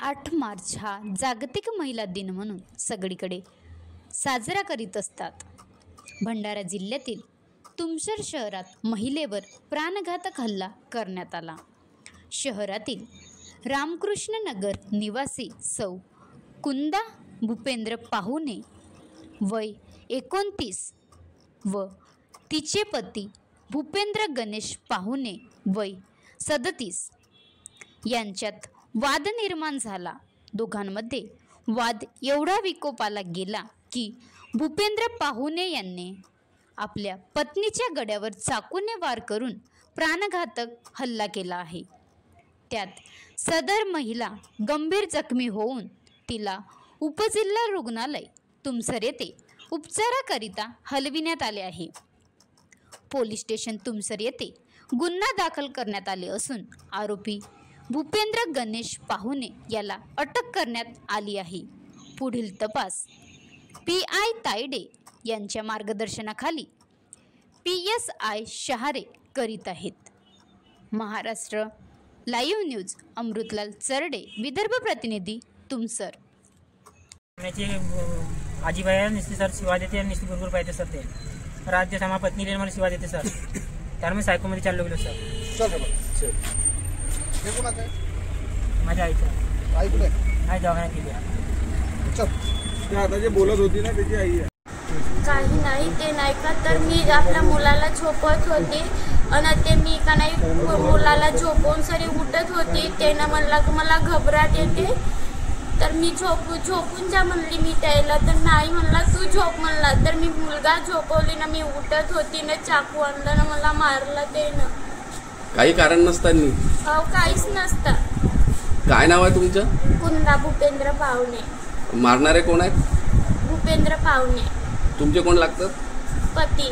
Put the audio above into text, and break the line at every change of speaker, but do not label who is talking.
8 मार्च हा जागतिक महिला दिन म्हणून सगळीकडे साजरा करीत असतात. भंडारा जिल्ह्यातील तुमसर शहरात महिलेवर प्राणघातक हल्ला करण्यात आला. शहरातील रामकृष्ण नगर निवासी सौ कुंदा भूपेंद्र पाहुणे वय 29 व तिचे पती भूपेंद्र गणेश पाहुणे वय 37 यांच्यात वाद निर्माण झाला. दोघांमध्ये वाद एवढा विकोपाला गेला की भूपेंद्र पाहुणे यांनी आपल्या पत्नीच्या गळ्यावर चाकूने वार करून प्राणघातक हल्ला केला आहे. त्यात सदर महिला गंभीर जखमी होऊन तिला उपजिल्हा रुग्णालय तुमसर येथे उपचाराकरिता हलविण्यात आले आहे. पोलीस स्टेशन तुमसर येथे गुन्हा दाखल करण्यात आले असून आरोपी भूपेंद्र गणेश पाहुणे याला अटक करण्यात आली आहे. पुढील तपास PI तायडे यांच्या मार्गदर्शनाखाली PSI शहारे करीत आहेत. महाराष्ट्र लाईव्ह न्यूज अमृतलाल चरडे, विदर्भ प्रतिनिधी, तुमसर.
आजीबाई नुसती सर शिवा देते आणि नुसती गुरगुर पाहिजे सर. ते राज्य समा पत्नीले मला शिवा देते सर. त्यामुळे मी सायकोमध्ये चाललो गेलो सर. माझ्या आईचा आई कुठे आई दवाखान्यात गेली.
आता जे बोलत होती ना त्याची आई आहे.
काही नाही ते नाही का, तर मी आपल्या मुलाला झोपवत होती आणि ते मी का नाही मुलाला झोपवून सरी उठत होती. त्यानं म्हणला की मला घबराट येते, तर मी झोपून जा म्हणली मी त्याला, तर नाही म्हणला तू झोप म्हणला. तर मी मुलगा झोपवली ना, मी उठत होती ना, चाकू आणलं ना मला मारलं त्यानं.
काही कारण नसताना?
हो काहीच नसतं.
काय नाव आहे तुमचं?
कुंदा भूपेंद्र पाहुणे.
मारणारे कोण आहेत?
भूपेंद्र पाहुणे.
तुमचे कोण लागतात?
पती.